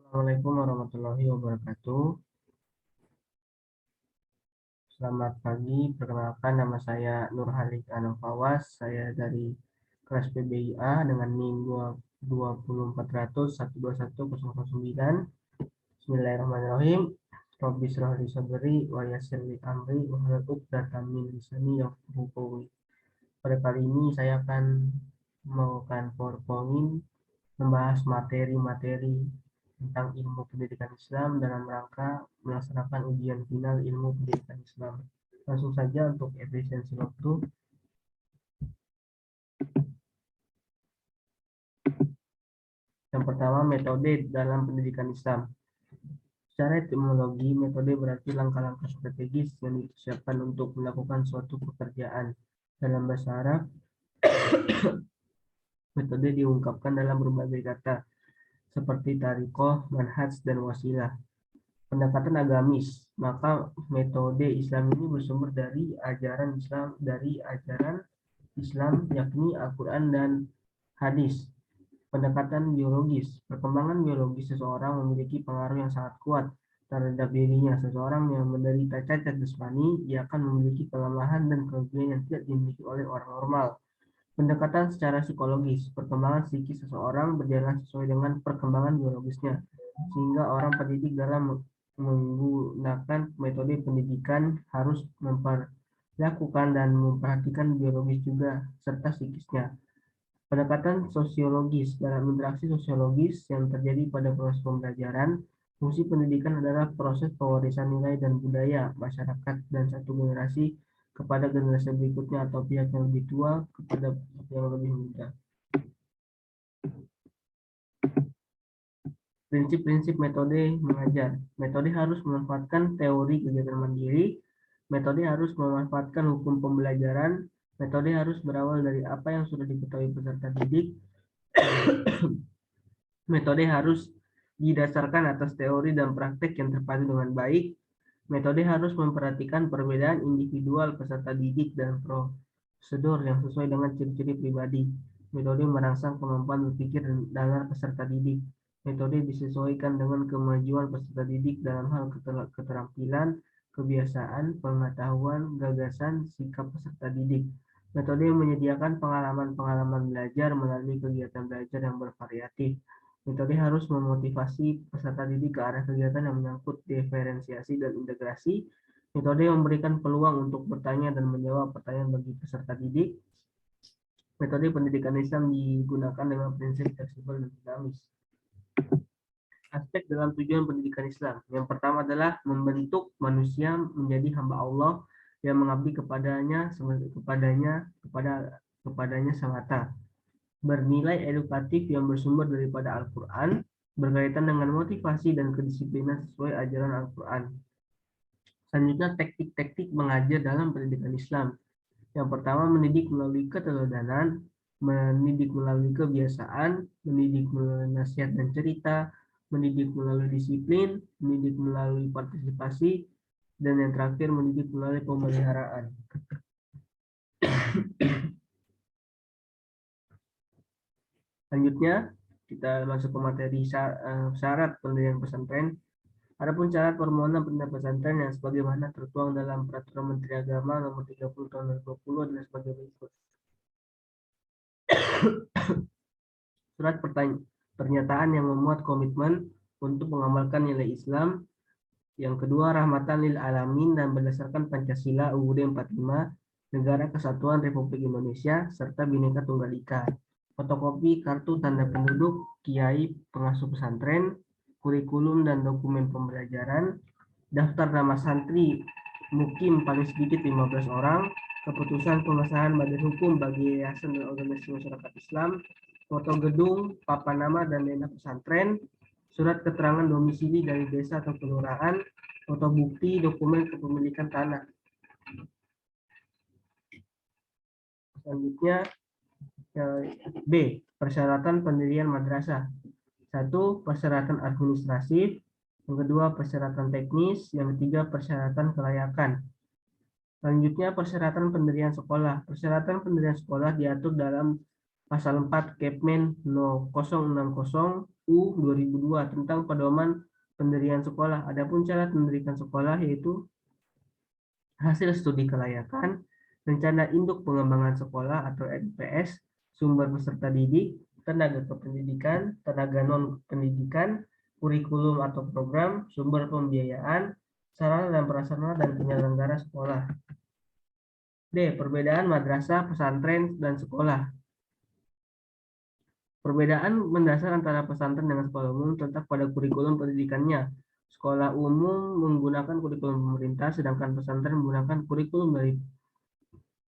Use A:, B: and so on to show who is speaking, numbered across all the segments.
A: Assalamualaikum warahmatullahi wabarakatuh. Selamat pagi, perkenalkan nama saya Nur Halik Anofawas. Saya dari kelas PBIA dengan NIM 20400121009. Bismillahirrahmanirrahim. Rabbi shrah li sadri wa yassir li amri wahlul 'uqdatam min lisani yafqahu qawli. Pada kali ini saya akan membawakan PowerPoint membahas materi-materi tentang ilmu pendidikan Islam dalam rangka melaksanakan ujian final ilmu pendidikan Islam. Langsung saja untuk efisiensi waktu. Yang pertama, metode dalam pendidikan Islam. Secara etimologi, metode berarti langkah-langkah strategis yang disiapkan untuk melakukan suatu pekerjaan. Dalam bahasa Arab, metode diungkapkan dalam berbagai kata, seperti tarikoh, manhaj, dan wasilah. Pendekatan agamis, maka metode Islam ini bersumber dari ajaran Islam yakni Al-Quran dan hadis. Pendekatan biologis, perkembangan biologis seseorang memiliki pengaruh yang sangat kuat terhadap dirinya. Seseorang yang menderita cacat jasmani, ia akan memiliki kelemahan dan kelebihan yang tidak dimiliki oleh orang normal. Pendekatan secara psikologis, perkembangan psikis seseorang berjalan sesuai dengan perkembangan biologisnya, sehingga orang pendidik dalam menggunakan metode pendidikan harus memperlakukan dan memperhatikan biologis juga serta psikisnya. Pendekatan sosiologis, dalam interaksi sosiologis yang terjadi pada proses pembelajaran, fungsi pendidikan adalah proses pewarisan nilai dan budaya masyarakat dan satu generasi kepada generasi berikutnya atau pihak yang lebih tua kepada yang lebih muda. Prinsip-prinsip metode mengajar. Metode harus memanfaatkan teori kegiatan mandiri. Metode harus memanfaatkan hukum pembelajaran. Metode harus berawal dari apa yang sudah diketahui peserta didik. Metode harus didasarkan atas teori dan praktek yang terpadu dengan baik. Metode harus memperhatikan perbedaan individual peserta didik dan prosedur yang sesuai dengan ciri-ciri pribadi. Metode merangsang kemampuan berpikir dalam peserta didik. Metode disesuaikan dengan kemajuan peserta didik dalam hal keterampilan, kebiasaan, pengetahuan, gagasan, sikap peserta didik. Metode menyediakan pengalaman-pengalaman belajar melalui kegiatan belajar yang bervariatif. Metode harus memotivasi peserta didik ke arah kegiatan yang menyangkut diferensiasi dan integrasi. Metode memberikan peluang untuk bertanya dan menjawab pertanyaan bagi peserta didik. Metode pendidikan Islam digunakan dengan prinsip fleksibel dan dinamis. Aspek dalam tujuan pendidikan Islam. Yang pertama adalah membentuk manusia menjadi hamba Allah yang mengabdi kepadanya semata. Bernilai edukatif yang bersumber daripada Al-Quran, berkaitan dengan motivasi dan kedisiplinan sesuai ajaran Al-Quran. Selanjutnya, teknik-teknik mengajar dalam pendidikan Islam. Yang pertama, mendidik melalui keteladanan, mendidik melalui kebiasaan, mendidik melalui nasihat dan cerita, mendidik melalui disiplin, mendidik melalui partisipasi, dan yang terakhir, mendidik melalui pemeliharaan. Selanjutnya, kita masuk ke materi syarat pendirian pesantren. Adapun syarat permohonan pendirian pesantren yang sebagaimana tertuang dalam Peraturan Menteri Agama Nomor 30 Tahun 2020 adalah sebagai berikut. Surat pernyataan yang memuat komitmen untuk mengamalkan nilai Islam. Yang kedua, rahmatan lil alamin dan berdasarkan Pancasila UUD 45, Negara Kesatuan Republik Indonesia, serta Bhinneka Tunggal Ika. Fotokopi kartu tanda penduduk kiai pengasuh pesantren, kurikulum dan dokumen pembelajaran, daftar nama santri mukim paling sedikit 15 orang, keputusan pengesahan badan hukum bagi yayasan dan organisasi masyarakat Islam, foto gedung, papan nama dan dana pesantren, surat keterangan domisili dari desa atau kelurahan, foto bukti dokumen kepemilikan tanah. Selanjutnya, B. Persyaratan pendirian madrasah. 1. Persyaratan administratif. Yang kedua, persyaratan teknis. Yang ketiga, persyaratan kelayakan. Selanjutnya, persyaratan pendirian sekolah. Persyaratan pendirian sekolah diatur dalam Pasal 4 Kepmen No. 060 U 2002 tentang pedoman pendirian sekolah. Adapun syarat mendirikan sekolah yaitu hasil studi kelayakan, rencana induk pengembangan sekolah atau NPS, sumber peserta didik, tenaga kependidikan, tenaga non-pendidikan, kurikulum atau program, sumber pembiayaan, sarana dan prasarana dan penyelenggara sekolah. D. Perbedaan madrasah, pesantren, dan sekolah. Perbedaan mendasar antara pesantren dengan sekolah umum terletak pada kurikulum pendidikannya. Sekolah umum menggunakan kurikulum pemerintah, sedangkan pesantren menggunakan kurikulum dari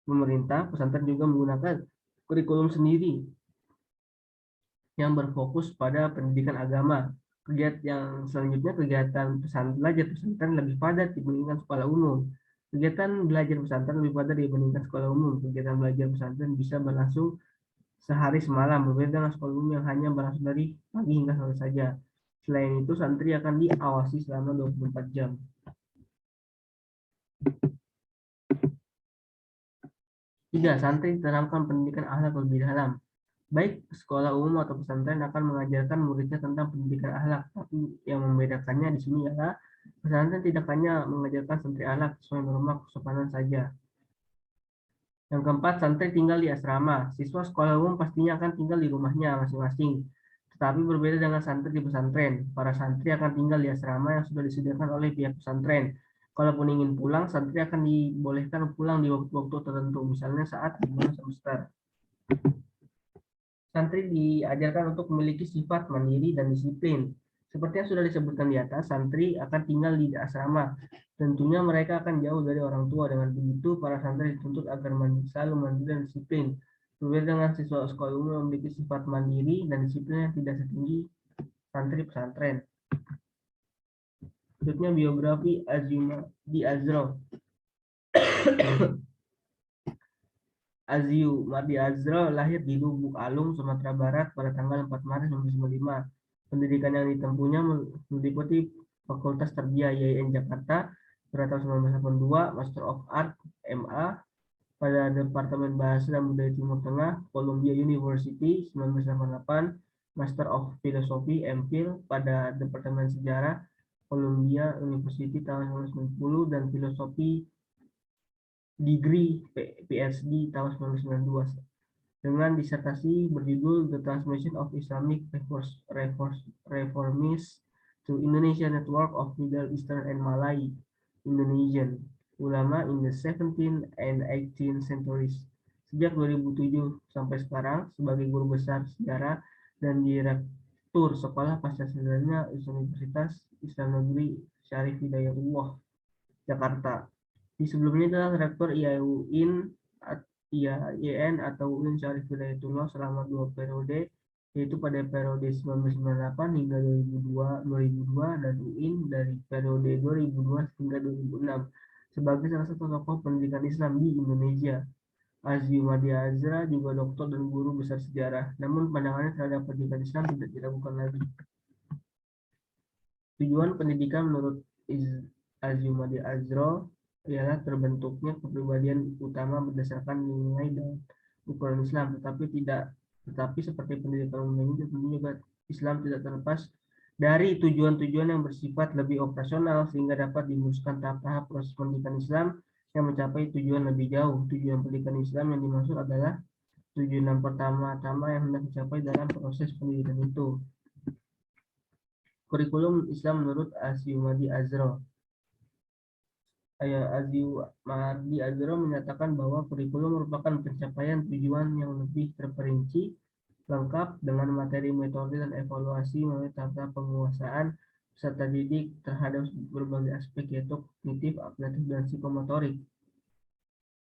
A: pemerintah. Pesantren juga menggunakan kurikulum sendiri yang berfokus pada pendidikan agama. Kegiatan yang selanjutnya, kegiatan belajar pesantren lebih padat dibandingkan sekolah umum. Kegiatan belajar pesantren lebih padat dibandingkan sekolah umum. Kegiatan belajar pesantren bisa berlangsung sehari semalam, berbeda dengan sekolah umum yang hanya berlangsung dari pagi hingga sore saja. Selain itu, santri akan diawasi selama 24 jam. Tiga, santri ditanamkan pendidikan akhlak lebih dalam. Baik sekolah umum atau pesantren akan mengajarkan muridnya tentang pendidikan akhlak, tapi yang membedakannya di sini adalah pesantren tidak hanya mengajarkan santri akhlak sesuai norma kesopanan saja. Yang keempat, santri tinggal di asrama. Siswa sekolah umum pastinya akan tinggal di rumahnya masing-masing. Tetapi berbeda dengan santri di pesantren. Para santri akan tinggal di asrama yang sudah disediakan oleh pihak pesantren. Kalaupun ingin pulang, santri akan dibolehkan pulang di waktu-waktu tertentu, misalnya saat libur semester. Santri diajarkan untuk memiliki sifat mandiri dan disiplin. Seperti yang sudah disebutkan di atas, santri akan tinggal di asrama. Tentunya mereka akan jauh dari orang tua. Dengan begitu, para santri dituntut agar selalu mandiri dan disiplin. Berbeda dengan siswa sekolah umum yang memiliki sifat mandiri dan disiplin yang tidak setinggi santri pesantren. Selanjutnya, biografi Aziumadi Azra. Aziumadi Azra lahir di Lubuk Alung, Sumatera Barat pada tanggal 4 Maret 1995. Pendidikan yang ditempuhnya meliputi Fakultas Tarbiyah IAIN Jakarta pada tahun 1982, Master of Art MA pada Departemen Bahasa dan Budaya Timur Tengah, Columbia University 1988, Master of Philosophy MPhil pada Departemen Sejarah, Columbia University tahun 1990, dan Filosofi Degree PhD tahun 1992 dengan disertasi berjudul The Transmission of Islamic Reformists to Indonesia Network of Middle Eastern and Malay Indonesian Ulama in the 17th and 18th centuries. Sejak 2007 sampai sekarang sebagai guru besar sejarah dan direktur sekolah pasca sarjana Universitas Islam Negeri Syarif Hidayatullah Jakarta. Di sebelumnya adalah rektor IAIN atau UIN Syarif Hidayatullah selama 2 periode, yaitu pada periode 1998 hingga 2002 dan UIN dari periode 2002 hingga 2006 sebagai salah satu tokoh pendidikan Islam di Indonesia. Aziumadi Azra juga doktor dan guru besar sejarah, namun pandangannya terhadap pendidikan Islam tidak diragukan lagi. Tujuan pendidikan menurut Aziumadi Azra ialah terbentuknya kepribadian utama berdasarkan nilai dan ukuran Islam, tetapi seperti pendidikan umum ini tentunya juga Islam tidak terlepas dari tujuan-tujuan yang bersifat lebih operasional sehingga dapat dimuluskan tahap-tahap proses pendidikan Islam yang mencapai tujuan lebih jauh. Tujuan pendidikan Islam yang dimaksud adalah tujuan yang pertama-tama yang hendak dicapai dalam proses pendidikan itu. Kurikulum Islam menurut Aziumadi Azra. Aziumadi Azra menyatakan bahwa kurikulum merupakan pencapaian tujuan yang lebih terperinci, lengkap dengan materi, metode, dan evaluasi melalui tahap penguasaan peserta didik terhadap berbagai aspek yaitu kognitif, afektif, dan psikomotorik.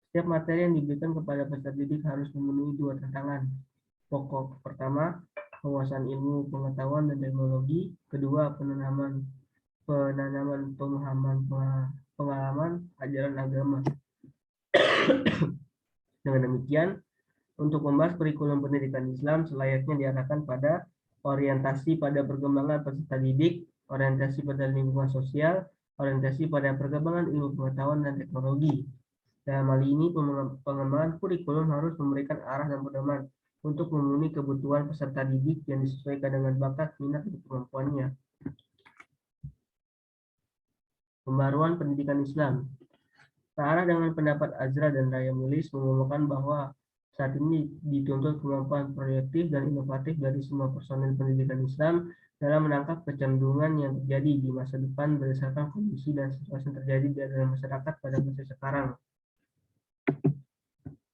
A: Setiap materi yang diberikan kepada peserta didik harus memenuhi 2 tantangan pokok. Pertama, penguasaan ilmu, pengetahuan, dan teknologi. Kedua, penanaman pengalaman ajaran agama. Dengan demikian, untuk membahas kurikulum pendidikan Islam selayaknya diarahkan pada orientasi pada perkembangan peserta didik, orientasi pada lingkungan sosial, orientasi pada perkembangan ilmu pengetahuan dan teknologi. Dalam hal ini, pengembangan kurikulum harus memberikan arah dan pedoman untuk memenuhi kebutuhan peserta didik yang disesuaikan dengan bakat, minat, dan kemampuannya. Pembaruan pendidikan Islam. Searah dengan pendapat Azra dan Raya Mulis mengumumkan bahwa saat ini dituntut kemampuan proaktif dan inovatif dari semua personel pendidikan Islam dalam menangkap kecenderungan yang terjadi di masa depan berdasarkan kondisi dan situasi yang terjadi di dalam masyarakat pada masa sekarang.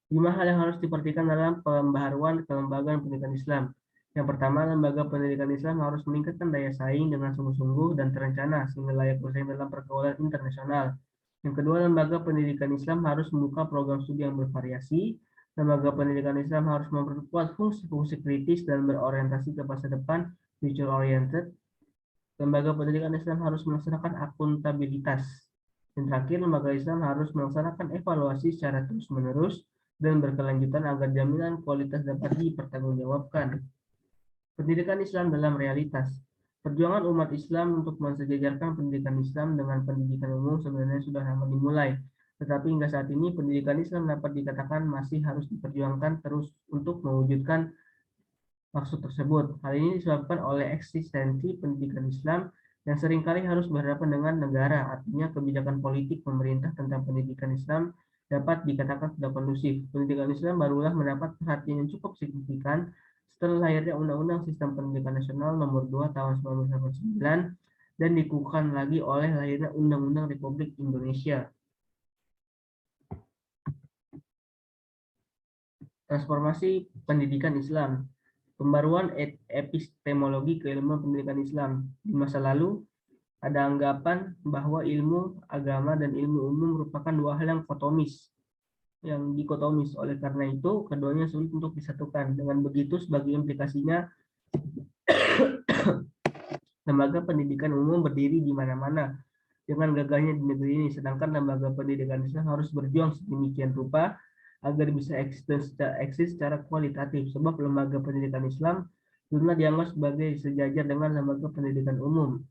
A: 5 hal yang harus diperhatikan dalam pembaharuan kelembagaan pendidikan Islam. Yang pertama, lembaga pendidikan Islam harus meningkatkan daya saing dengan sungguh-sungguh dan terencana sehingga layak bersaing dalam pergaulan internasional. Yang kedua, lembaga pendidikan Islam harus membuka program studi yang bervariasi. Lembaga pendidikan Islam harus memperkuat fungsi-fungsi kritis dan berorientasi ke masa depan, future oriented. Lembaga pendidikan Islam harus melaksanakan akuntabilitas. Dan terakhir, lembaga Islam harus melaksanakan evaluasi secara terus-menerus dan berkelanjutan agar jaminan kualitas dapat dipertanggungjawabkan. Pendidikan Islam dalam realitas. Perjuangan umat Islam untuk mensejajarkan pendidikan Islam dengan pendidikan umum sebenarnya sudah lama dimulai. Tetapi hingga saat ini pendidikan Islam dapat dikatakan masih harus diperjuangkan terus untuk mewujudkan maksud tersebut. Hal ini disebabkan oleh eksistensi pendidikan Islam yang seringkali harus berhadapan dengan negara, artinya kebijakan politik pemerintah tentang pendidikan Islam dapat dikatakan tidak kondusif. Pendidikan Islam barulah mendapat perhatian yang cukup signifikan setelah lahirnya Undang-Undang Sistem Pendidikan Nasional Nomor 2 Tahun 1989 dan dikukuhkan lagi oleh lahirnya Undang-Undang Republik Indonesia. Transformasi pendidikan Islam. Pembaruan epistemologi keilmuan pendidikan Islam. Di masa lalu, ada anggapan bahwa ilmu agama dan ilmu umum merupakan dua hal yang dikotomis. Oleh karena itu, keduanya sulit untuk disatukan. Dengan begitu, sebagai implikasinya, lembaga pendidikan umum berdiri di mana-mana dengan gagahnya di negeri ini, sedangkan lembaga pendidikan Islam harus berjuang sedemikian rupa agar bisa eksis secara kualitatif, sebab lembaga pendidikan Islam dulu dianggap sebagai sejajar dengan lembaga pendidikan umum.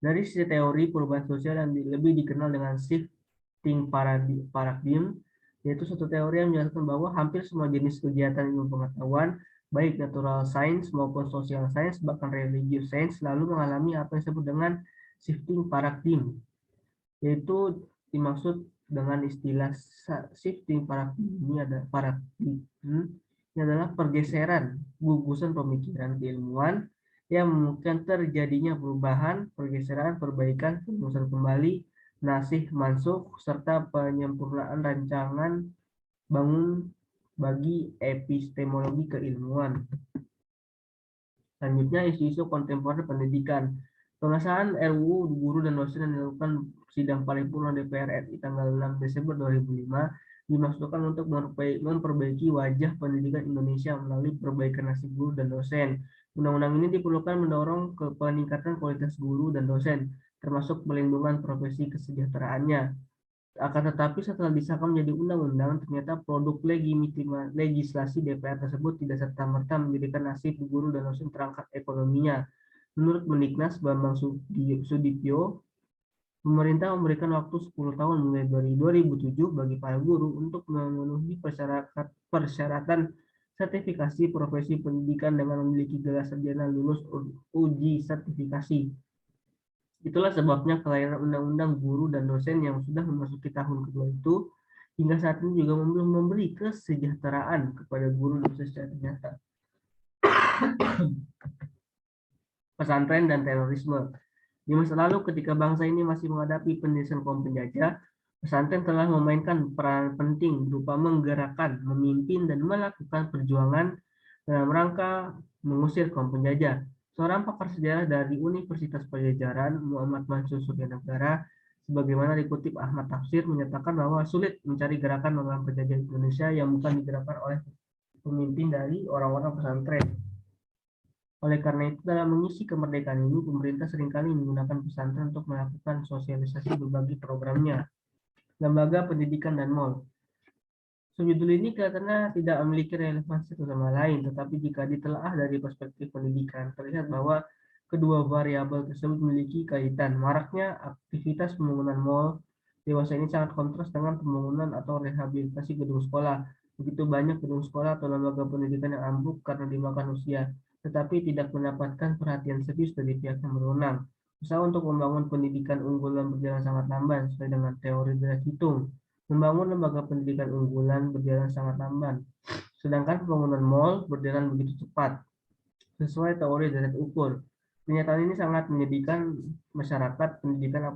A: Dari sisi teori perubahan sosial yang lebih dikenal dengan shifting paradigm, yaitu suatu teori yang menjelaskan bahwa hampir semua jenis kegiatan ilmu pengetahuan, baik natural science maupun social science, bahkan religious science, selalu mengalami apa yang disebut dengan shifting paradigm, yaitu dimaksud dengan istilah shifting paradigm ini adalah pergeseran gugusan pemikiran keilmuan yang memungkinkan terjadinya perubahan, pergeseran, perbaikan, perumusan kembali, nasih mansukh, serta penyempurnaan rancangan bangun bagi epistemologi keilmuan. Selanjutnya, isu-isu kontemporer pendidikan. Pengesahan RUU Guru dan Dosen yang dilakukan sidang paripurna DPR RI tanggal 6 Desember 2005 dimaksudkan untuk memperbaiki wajah pendidikan Indonesia melalui perbaikan nasib guru dan dosen. Undang-undang ini diperlukan mendorong ke peningkatan kualitas guru dan dosen, termasuk pelindungan profesi kesejahteraannya. Akan tetapi setelah disahkan menjadi undang-undang, ternyata produk legislasi DPR tersebut tidak serta-merta menjadikan nasib guru dan dosen terangkat ekonominya. Menurut Mendiknas Bambang Sudipyo, pemerintah memberikan waktu 10 tahun mulai dari 2007 bagi para guru untuk memenuhi persyaratan sertifikasi profesi pendidikan dengan memiliki gelar sarjana lulus uji sertifikasi. Itulah sebabnya kelahiran Undang-Undang Guru dan Dosen yang sudah memasuki tahun kedua itu hingga saat ini juga belum memberi kesejahteraan kepada guru dan dosen secara nyata. Pesantren dan terorisme. Di masa lalu ketika bangsa ini masih menghadapi penindasan kaum penjajah, pesantren telah memainkan peran penting berupa menggerakkan, memimpin, dan melakukan perjuangan dalam rangka mengusir kaum penjajah. Seorang pakar sejarah dari Universitas Pajajaran, Muhammad Mansur Suryanegara, sebagaimana dikutip Ahmad Tafsir, menyatakan bahwa sulit mencari gerakan melawan penjajah Indonesia yang bukan digerakkan oleh pemimpin dari orang-orang pesantren. Oleh karena itu, dalam mengisi kemerdekaan ini, pemerintah seringkali menggunakan pesantren untuk melakukan sosialisasi berbagai programnya. Lembaga pendidikan dan mall. Subjudul ini kelihatannya tidak memiliki relevansi satu sama lain, tetapi jika ditelaah dari perspektif pendidikan, terlihat bahwa kedua variabel tersebut memiliki kaitan. Maraknya aktivitas pembangunan mall dewasa ini sangat kontras dengan pembangunan atau rehabilitasi gedung sekolah. Begitu banyak gedung sekolah atau lembaga pendidikan yang ambruk karena dimakan usia, tetapi tidak mendapatkan perhatian serius dari pihak yang berwenang. Usaha untuk membangun pendidikan unggulan berjalan sangat lamban sesuai dengan teori derajat hitung. Membangun lembaga pendidikan unggulan berjalan sangat lamban, sedangkan pembangunan mall berjalan begitu cepat sesuai teori derajat ukur. Pernyataan ini sangat menyedihkan masyarakat pendidikan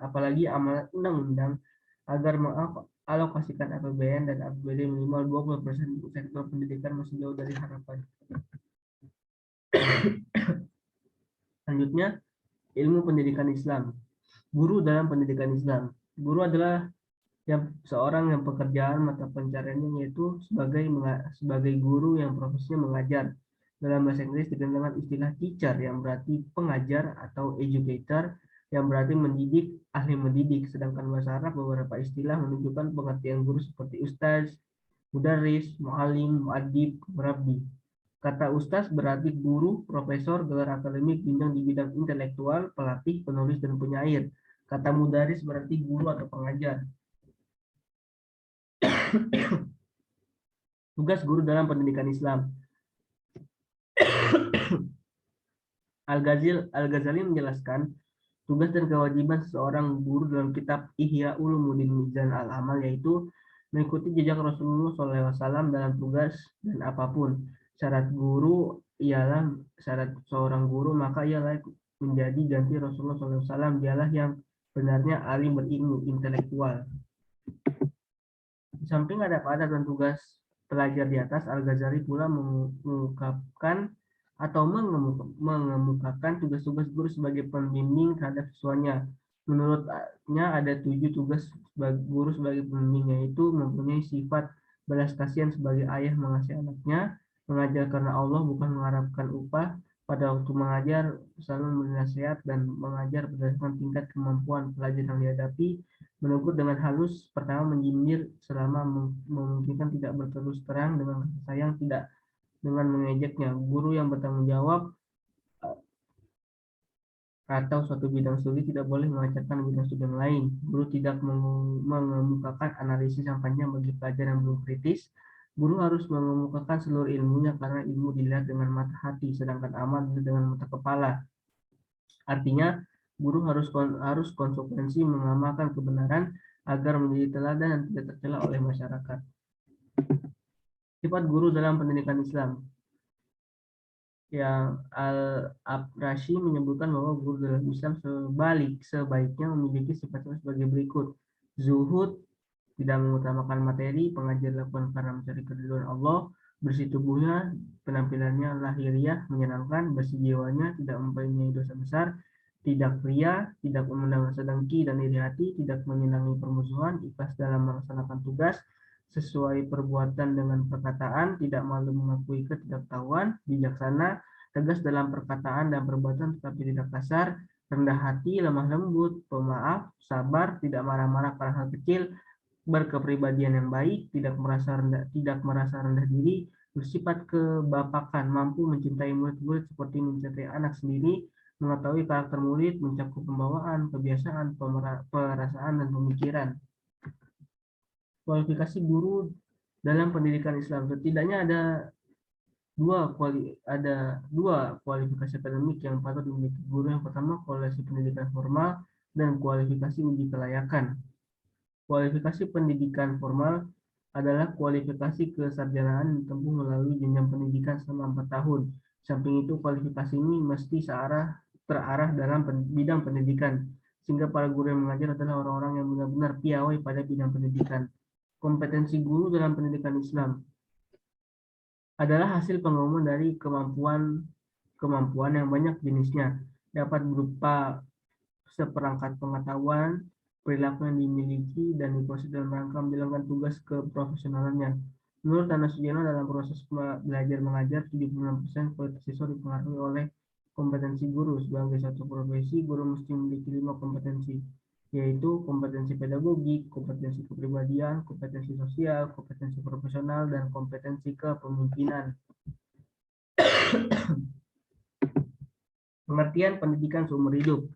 A: apalagi amanat undang-undang agar mengalokasikan APBN dan APBD minimal 20% untuk sektor pendidikan masih jauh dari harapan. Selanjutnya, ilmu pendidikan Islam. Guru dalam pendidikan Islam. Guru adalah seorang yang pekerjaan mata pencariannya yaitu sebagai guru yang profesinya mengajar. Dalam bahasa Inggris dikenal dengan istilah teacher yang berarti pengajar atau educator yang berarti mendidik, ahli mendidik. Sedangkan bahasa Arab beberapa istilah menunjukkan pengertian guru seperti ustaz, mudarris, muallim, muadib, murabbi. Kata ustaz berarti guru, profesor, gelar akademik jenjang di bidang intelektual, pelatih, penulis, dan penyair. Kata mudaris berarti guru atau pengajar. Tugas guru dalam pendidikan Islam. Al-Ghazali menjelaskan tugas dan kewajiban seseorang guru dalam kitab Ihya Ulumuddin Mizan al-Amal yaitu mengikuti jejak Rasulullah SAW dalam tugas dan apapun. Syarat seorang guru maka ia layak menjadi ganti Rasulullah SAW. Dialah yang benarnya alim berilmu intelektual. Di samping ada pada dan tugas pelajar di atas, Al-Ghazali pula mengungkapkan atau mengemukakan tugas-tugas guru sebagai pembimbing terhadap siswanya. Menurutnya ada 7 tugas guru sebagai pembimbing, yaitu mempunyai sifat belas kasihan sebagai ayah mengasihi anaknya, mengajar karena Allah bukan mengharapkan upah, pada waktu mengajar selalu memberi nasihat dan mengajar berdasarkan tingkat kemampuan pelajar yang dihadapi, menegur dengan halus, pertama menyindir selama memungkinkan, tidak berterus terang dengan kasih sayang, tidak dengan mengejeknya. Guru yang bertanggung jawab atau suatu bidang studi tidak boleh mengacaukan bidang studi yang lain. Guru tidak mengemukakan analisis yang panjang bagi pelajar yang belum kritis. Guru harus mengemukakan seluruh ilmunya karena ilmu dilihat dengan mata hati, sedangkan amal dilihat dengan mata kepala. Artinya, guru harus konsekuensi mengamalkan kebenaran agar menjadi teladan dan tidak tercela oleh masyarakat. Sifat guru dalam pendidikan Islam. Yang Al-Abrashi menyebutkan bahwa guru dalam Islam sebaiknya memiliki sifat-sifat sebagai berikut. Zuhud, tidak mengutamakan materi, pengajar dilakukan karena mencari keridhaan Allah, bersih tubuhnya, penampilannya lahiriah, menyenangkan, bersih jiwanya, tidak mempunyai dosa besar, tidak ria, tidak memandang rasa dengki dan iri hati, tidak menyenangi permusuhan, ikhlas dalam melaksanakan tugas, sesuai perbuatan dengan perkataan, tidak malu mengakui ketidaktahuan, bijaksana, tegas dalam perkataan dan perbuatan tetapi tidak kasar, rendah hati, lemah lembut, pemaaf, sabar, tidak marah-marah karena hal kecil, berkepribadian yang baik, tidak merasa rendah diri, bersifat kebapakan, mampu mencintai murid-murid seperti mencintai anak sendiri, mengetahui karakter murid, mencakup pembawaan, kebiasaan, perasaan, dan pemikiran. Kualifikasi guru dalam pendidikan Islam. Setidaknya ada dua kualifikasi akademik yang patut dimiliki guru. Yang pertama, kualifikasi pendidikan formal dan kualifikasi uji kelayakan. Kualifikasi pendidikan formal adalah kualifikasi kesarjanaan yang ditempuh melalui jenjang pendidikan selama 4 tahun. Samping itu, kualifikasi ini mesti terarah dalam bidang pendidikan, sehingga para guru yang mengajar adalah orang-orang yang benar-benar piawai pada bidang pendidikan. Kompetensi guru dalam pendidikan Islam adalah hasil penggabungan dari kemampuan yang banyak jenisnya, dapat berupa seperangkat pengetahuan, perilaku yang dimiliki, dan diproses dalam rangka menjalankan tugas keprofesionalannya. Menurut Tana Sugiono, dalam proses belajar mengajar, 76% kualitas siswa dipengaruhi oleh kompetensi guru. Sebagai satu profesi, guru mesti memiliki 5 kompetensi, yaitu kompetensi pedagogik, kompetensi kepribadian, kompetensi sosial, kompetensi profesional, dan kompetensi kepemimpinan. Pengertian pendidikan seumur hidup.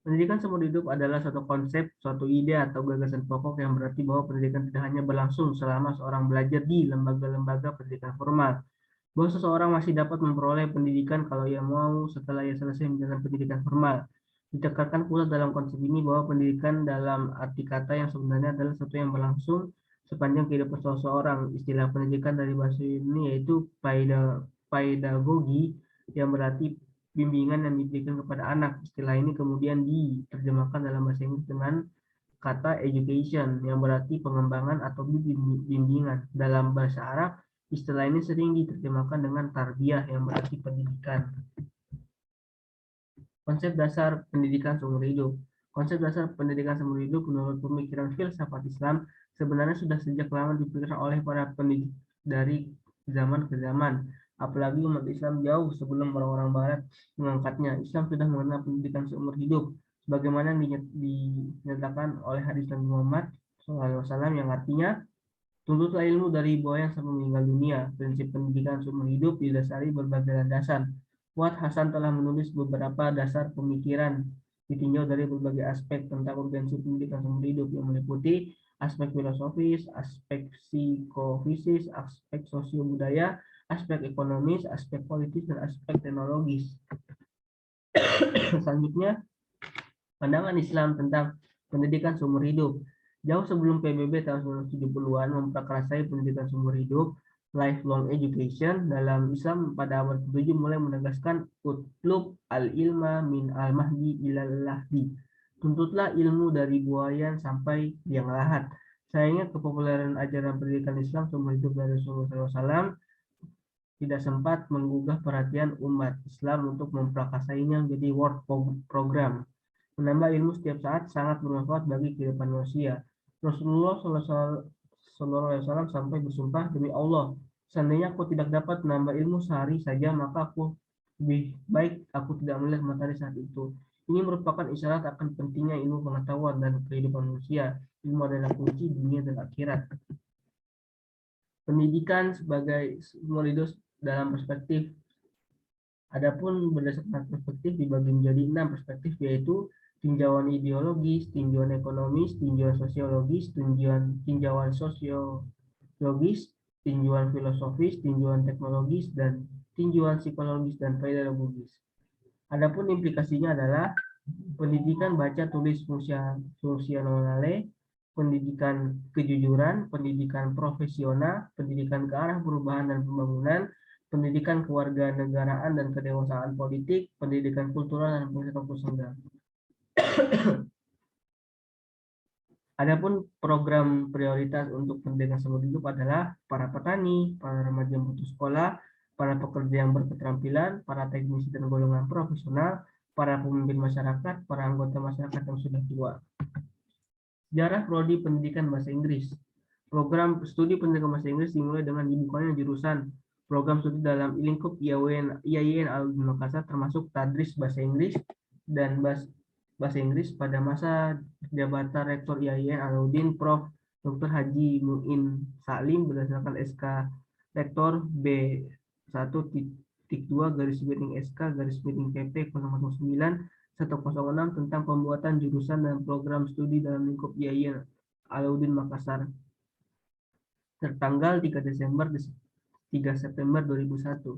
A: Pendidikan seumur hidup adalah suatu konsep, suatu ide atau gagasan pokok yang berarti bahwa pendidikan tidak hanya berlangsung selama seorang belajar di lembaga-lembaga pendidikan formal, bahwa seseorang masih dapat memperoleh pendidikan kalau ia mau setelah ia selesai menjalani pendidikan formal. Ditekankan pula dalam konsep ini bahwa pendidikan dalam arti kata yang sebenarnya adalah sesuatu yang berlangsung sepanjang kehidupan seseorang. Istilah pendidikan dari bahasa ini yaitu pedagogi yang berarti bimbingan yang diberikan kepada anak. Istilah ini kemudian diterjemahkan dalam bahasa Inggris dengan kata education yang berarti pengembangan atau bimbingan. Dalam bahasa Arab, istilah ini sering diterjemahkan dengan tarbiyah yang berarti pendidikan. Konsep dasar pendidikan seumur hidup. Konsep dasar pendidikan seumur hidup menurut pemikiran filsafat Islam sebenarnya sudah sejak lama dipikirkan oleh para pendidik dari zaman ke zaman. Apalagi umat Islam jauh sebelum orang-orang Barat mengangkatnya. Islam sudah mengenal pendidikan seumur hidup, sebagaimana dinyatakan oleh hadis Nabi Muhammad SAW yang artinya, tuntutlah ilmu dari buaya sampai meninggal dunia. Prinsip pendidikan seumur hidup didasari berbagai landasan. Fuad Hasan telah menulis beberapa dasar pemikiran ditinjau dari berbagai aspek tentang urgensi pendidikan seumur hidup yang meliputi aspek filosofis, aspek psikofisis, aspek sosio-budaya, aspek ekonomis, aspek politis, dan aspek teknologis. Selanjutnya, pandangan Islam tentang pendidikan seumur hidup. Jauh sebelum PBB tahun 1970-an memprakarsai pendidikan seumur hidup, lifelong education, dalam Islam pada abad ke-7 mulai menegaskan utlub al-ilma min al-mahdi ilal lahdi. Tuntutlah ilmu dari buayan sampai liang lahat. Sayangnya kepopuleran ajaran pendidikan Islam seumur hidup dari Rasulullah SAW tidak sempat menggugah perhatian umat Islam untuk memprakarsainya menjadi world program. Menambah ilmu setiap saat sangat bermanfaat bagi kehidupan manusia. Rasulullah SAW sampai bersumpah, demi Allah, seandainya aku tidak dapat menambah ilmu sehari saja, maka aku lebih baik aku tidak melihat matahari saat itu. Ini merupakan isyarat akan pentingnya ilmu pengetahuan dan kehidupan manusia. Ilmu adalah kunci dunia dan akhirat. Pendidikan sebagai muridus dalam perspektif. Adapun berdasarkan perspektif dibagi menjadi 6 perspektif, yaitu tinjauan ideologis, tinjauan ekonomis, tinjauan sosiologis, tinjauan sosiologis, tinjauan filosofis, tinjauan teknologis, dan tinjauan psikologis dan pedagogis. Adapun implikasinya adalah pendidikan baca tulis fungsionale, pendidikan kejujuran, pendidikan profesional, pendidikan ke arah perubahan dan pembangunan, pendidikan kewarganegaraan dan kedewasaan politik, pendidikan kultural dan pendidikan pusaka. Adapun program prioritas untuk pendidikan seumur hidup adalah para petani, para remaja yang putus sekolah, para pekerja yang berketerampilan, para teknisi dan golongan profesional, para pemimpin masyarakat, para anggota masyarakat yang sudah tua. Sejarah prodi pendidikan bahasa Inggris. Program studi pendidikan bahasa Inggris dimulai dengan dibukanya jurusan program studi dalam lingkup IAIN Alauddin Makassar, termasuk tadris bahasa Inggris dan bahasa Inggris pada masa jabatan Rektor IAIN Alauddin Prof. Dr. Haji Muin Salim berdasarkan SK Rektor B1.2/SK/PP 009/106 tentang pembuatan jurusan dan program studi dalam lingkup IAIN Alauddin Makassar tertanggal 3 September 2001.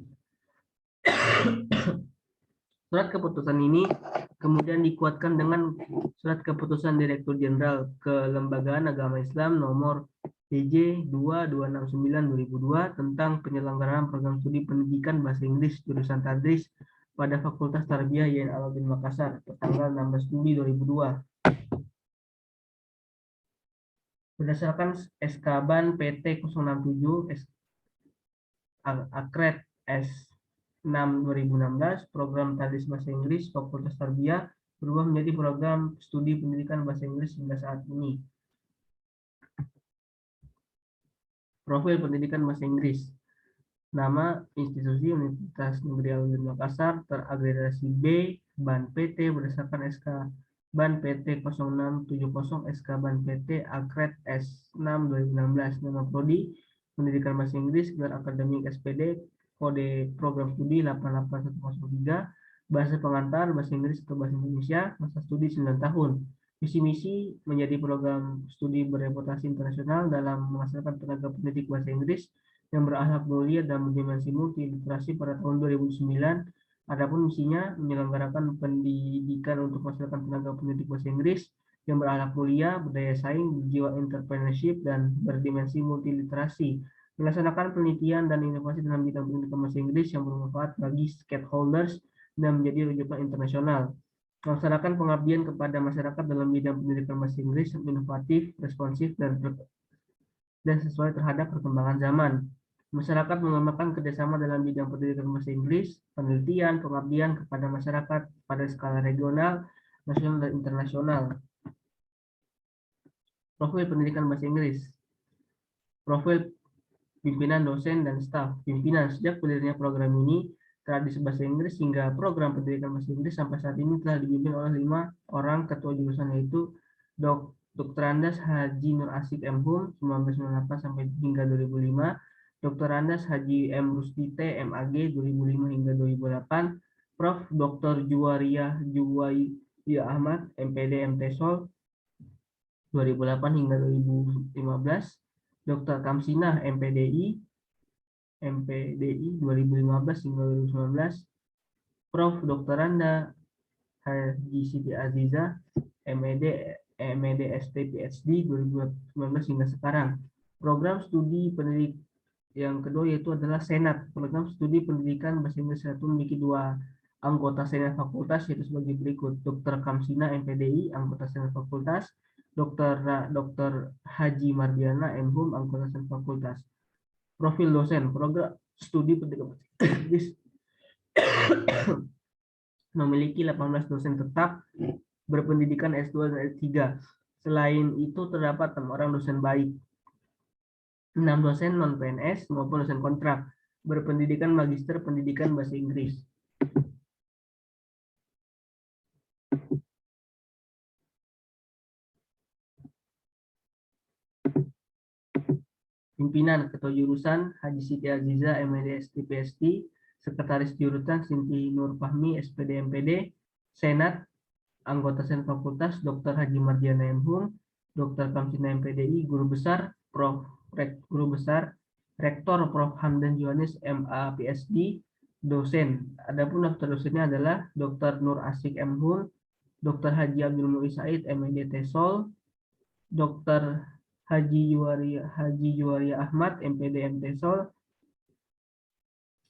A: Surat keputusan ini kemudian dikuatkan dengan Surat Keputusan Direktur Jenderal Kelembagaan Agama Islam nomor PJ 2269/2002 tentang penyelenggaraan program studi pendidikan bahasa Inggris jurusan tadris pada Fakultas Tarbiyah IAIN Alauddin Makassar tanggal 16 Juli 2002. Berdasarkan SK Ban PT 067 Akret S 6/2016, program tadris bahasa Inggris Fakultas Tarbiyah berubah menjadi program studi pendidikan bahasa Inggris hingga saat ini. Profil pendidikan bahasa Inggris. Nama institusi Universitas Negeri Alauddin Makassar teragregasi B Ban PT berdasarkan SK Ban PT 0670 SK Ban PT Akret S 6/2016. Nama prodi pendidikan bahasa Inggris gelar akademik SPD kode program studi 88103 bahasa pengantar, bahasa Inggris atau bahasa Indonesia, masa studi 9 tahun. Visi misi menjadi program studi berreputasi internasional dalam menghasilkan tenaga pendidik bahasa Inggris yang berakhlak mulia dan berdimensi multiliterasi pada tahun 2009. Adapun misinya menyelenggarakan pendidikan untuk menghasilkan tenaga pendidik bahasa Inggris yang berakhlak mulia, berdaya saing, berjiwa entrepreneurship, dan berdimensi multiliterasi. Melaksanakan penelitian dan inovasi dalam bidang pendidikan bahasa Inggris yang bermanfaat bagi stakeholders dan menjadi rujukan internasional. Melaksanakan pengabdian kepada masyarakat dalam bidang pendidikan bahasa Inggris yang inovatif, responsif, dan sesuai terhadap perkembangan zaman. Masyarakat mengembangkan kerjasama dalam bidang pendidikan bahasa Inggris, penelitian, pengabdian kepada masyarakat pada skala regional, nasional, dan internasional. Profil pendidikan bahasa Inggris. Profil pimpinan, dosen, dan staf. Pimpinan, sejak berdirinya program ini, tradisi bahasa Inggris hingga program pendidikan bahasa Inggris sampai saat ini telah dipimpin oleh 5 orang ketua jurusan, yaitu Dr. Andas Haji Nur Asik M.Hum 1998 sampai hingga 2005, Dr. Andas Haji M. Rustite MAG 2005 hingga 2008, Prof. Dr. Juwaria Ahmad MPD MTSol 2008 hingga 2015, Dr. Kamsinah MPDI 2015 hingga 2019, Prof. Dr. Randa Haji Siti Aziza MED ST PhD 2019 hingga sekarang. Program studi pendidik yang kedua yaitu adalah Senat. Program studi pendidikan bahasa Inggris itu memiliki 2 anggota Senat Fakultas, yaitu sebagai berikut: Dr. Kamsina MPDI, anggota Senat Fakultas; Dr. Haji Mardiana M.Hum, anggota Senat Fakultas. Profil dosen. Program studi pendidikan bahasa Inggris memiliki 18 dosen tetap berpendidikan S2 dan S3. Selain itu terdapat 6 orang dosen baik, 6 dosen non-PNS maupun dosen kontrak berpendidikan magister pendidikan bahasa Inggris. Pimpinan, ketua jurusan Haji Siti Aziza MED ST PhD, sekretaris jurusan Sinti Nur Fahmi SPD MPD, Senat, anggota Senat Fakultas Dr. Haji Mardiana M.Hum, Dr. Kamsina MPDI, guru besar Rektor Prof. Hamdan Johannes MA PhD, dosen. Adapun daftar dosennya adalah Dr. Nur Asik M.Hum, Dr. Haji Abdul Muiz Said MED TESOL, Dr. Haji Juwaria Ahmad MPD MTSol,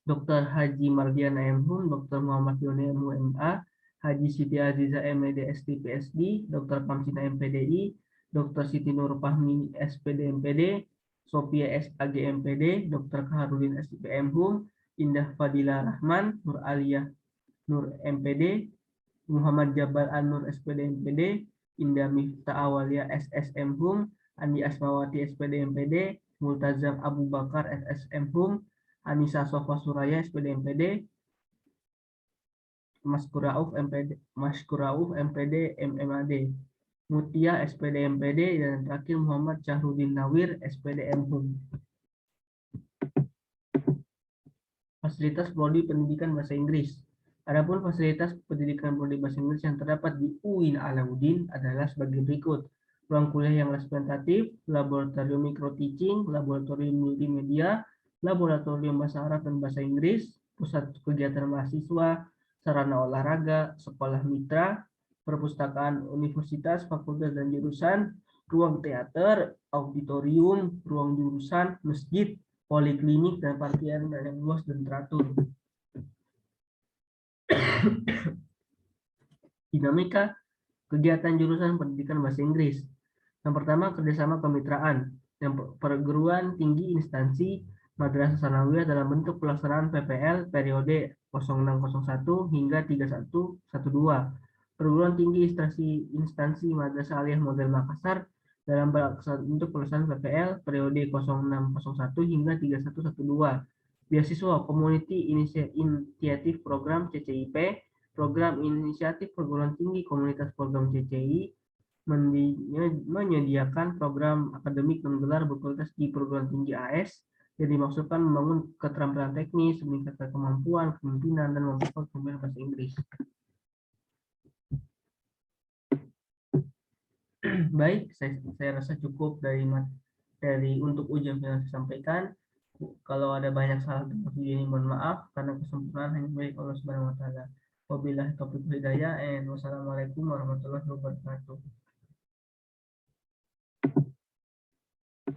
A: Dr. Haji Mardiana M.Hum, Dr. Muhammad Yoni MA, Haji Siti Aziza MED ST PhD, Dr. Kamsina MPDI, Dr. Siti Nur Fahmi SPD MPD, Sophia SAG MPD, Dr. Kaharudin SIP M.Hum, Indah Fadila Rahman, Nur Aliyah Nur MPD, Muhammad Jabal An-Nur SPD MPD, Indah Miftah Awalia SSM Hum, Andi Asmawati SPD MPD, Multazam Abu Bakar SSM Hum, Anissa Sofa Suraya SPD MPD, Maskurauf MPD MMAD, Mutia SPD MPD, dan terakhir Muhammad Syahrudin Nawir SPD M.Hum. Fasilitas prodi pendidikan bahasa Inggris. Adapun fasilitas pendidikan prodi bahasa Inggris yang terdapat di UIN Alauddin adalah sebagai berikut: ruang kuliah yang representatif, laboratorium micro teaching, laboratorium multimedia, laboratorium bahasa Arab dan bahasa Inggris, pusat kegiatan mahasiswa, sarana olahraga, sekolah mitra, perpustakaan universitas, fakultas dan jurusan, ruang teater, auditorium, ruang jurusan, masjid, poliklinik, dan parkir yang luas dan teratur. Dinamika kegiatan jurusan pendidikan bahasa Inggris. Yang pertama, kerjasama kemitraan. Yang perguruan tinggi instansi Madrasah Sanawiyah dalam bentuk pelaksanaan PPL periode 0601 hingga 3112. Perguruan tinggi instansi Madrasah Aliyah Model Makassar dalam bentuk pelaksanaan PPL periode 0601 hingga 3112. Beasiswa Community Initiative Program CCIP, Program Inisiatif Perguruan Tinggi Komunitas Program CCI, menyediakan program akademik non gelar berkualitas di perguruan tinggi AS, Yang dimaksudkan membangun keterampilan teknis, meningkatkan kemampuan, kepemimpinan, dan memperkuat kemampuan bahasa Inggris. Baik, saya rasa cukup dari untuk ujian yang saya sampaikan. Kalau ada banyak salah dalam video ini, mohon maaf karena kesempurnaan hanya milik Allah Subhanahu wa taala. Wabillahi taufiq wal hidayah, and wassalamualaikum warahmatullahi wabarakatuh.